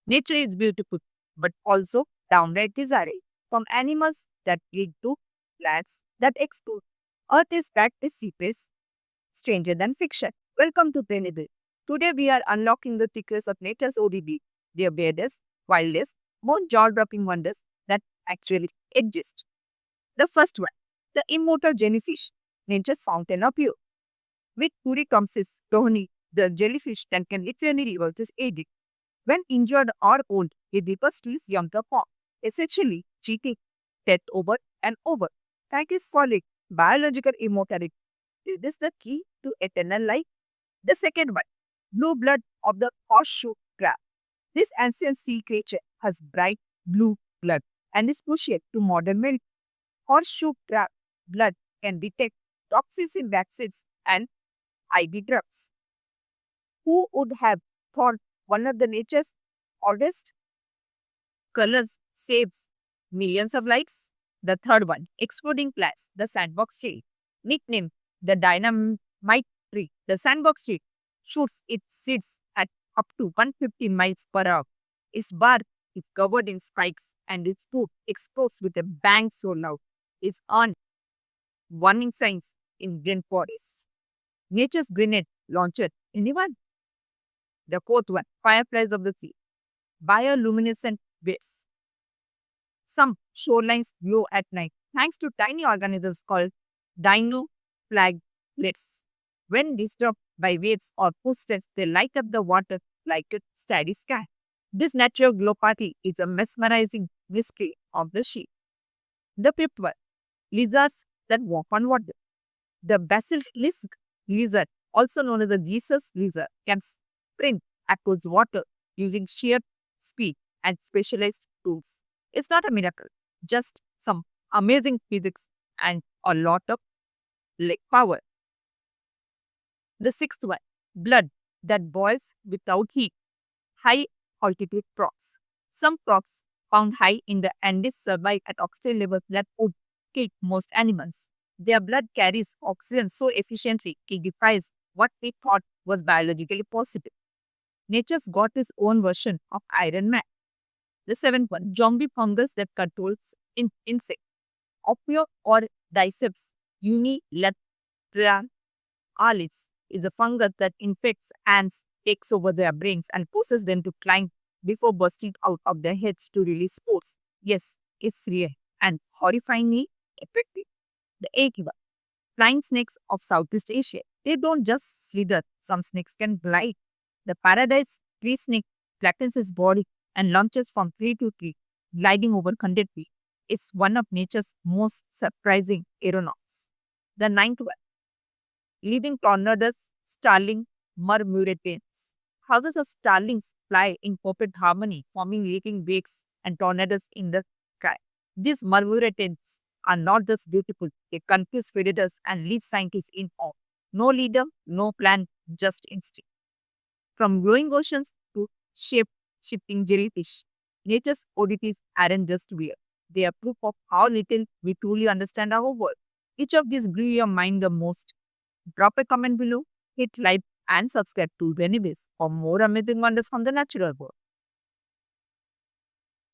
Nature is beautiful, but also downright desiring. From animals that breed to plants that explore, Earth is packed with secrets stranger than fiction. Welcome to Prenable. Today we are unlocking the secrets of nature's ODB, their weirdest, wildest, most jaw-dropping wonders that actually exist. The first one, the immortal jellyfish, nature's fountain of youth. With Turicomys dohny, the jellyfish that can literally reverse aging. When injured or old, it refers to his younger form, essentially cheating death over and over. Thank you for it. Biological immortality. Is this the key to eternal life? The second one, blue blood of the horseshoe crab. This ancient sea creature has bright blue blood and is crucial to modern medicine. Horseshoe crab blood can detect toxins in vaccines and IV drugs. Who would have thought one of the nature's oddest colors saves millions of lives? The third one, exploding plants, the sandbox tree. Nicknamed the dynamite tree, the sandbox tree shoots its seeds at up to 150 miles per hour. Its bark is covered in spikes and its fruit explodes with a bang so loud. It's on warning signs in rainforests. Nature's grenade launcher. Anyone? The fourth one, fireflies of the sea. Bioluminescent bits. Some shorelines glow at night thanks to tiny organisms called dinoflagellates. When disturbed by waves or footsteps, they light up the water like a starry sky. This natural glow party is a mesmerizing mystery of the sea. The fifth one, lizards that walk on water. The basilisk lizard, also known as the Jesus lizard, can sprint across water using sheer speed and specialized tools. It's not a miracle, just some amazing physics and a lot of leg power. The sixth one, blood that boils without heat. High altitude frogs. Some frogs found high in the Andes survive at oxygen levels that would kill most animals. Their blood carries oxygen so efficiently it defies what we thought was biologically possible. Nature's got its own version of Iron Man. The seventh one, zombie fungus that controls insects. Opio or Diceps unilateralis is a fungus that infects ants, takes over their brains, and forces them to climb before bursting out of their heads to release spores. Yes, it's real and horrifyingly effective. The eighth one, flying snakes of Southeast Asia. They don't just slither, some snakes can glide. The paradise tree snake flattens its body and launches from tree to tree, gliding over 100 feet. It's one of nature's most surprising aeronauts. The ninth one, living tornadoes, starling murmurations. Thousands of starlings fly in perfect harmony, forming leaping wakes and tornadoes in the sky. These murmurations are not just beautiful, they confuse predators and lead scientists in awe. No leader, no plan, just instinct. From glowing oceans to shape shifting jellyfish, nature's oddities aren't just weird. They are proof of how little we truly understand our world. Each of these blew your mind the most. Drop a comment below, hit like and subscribe to Renibis for more amazing wonders from the natural world.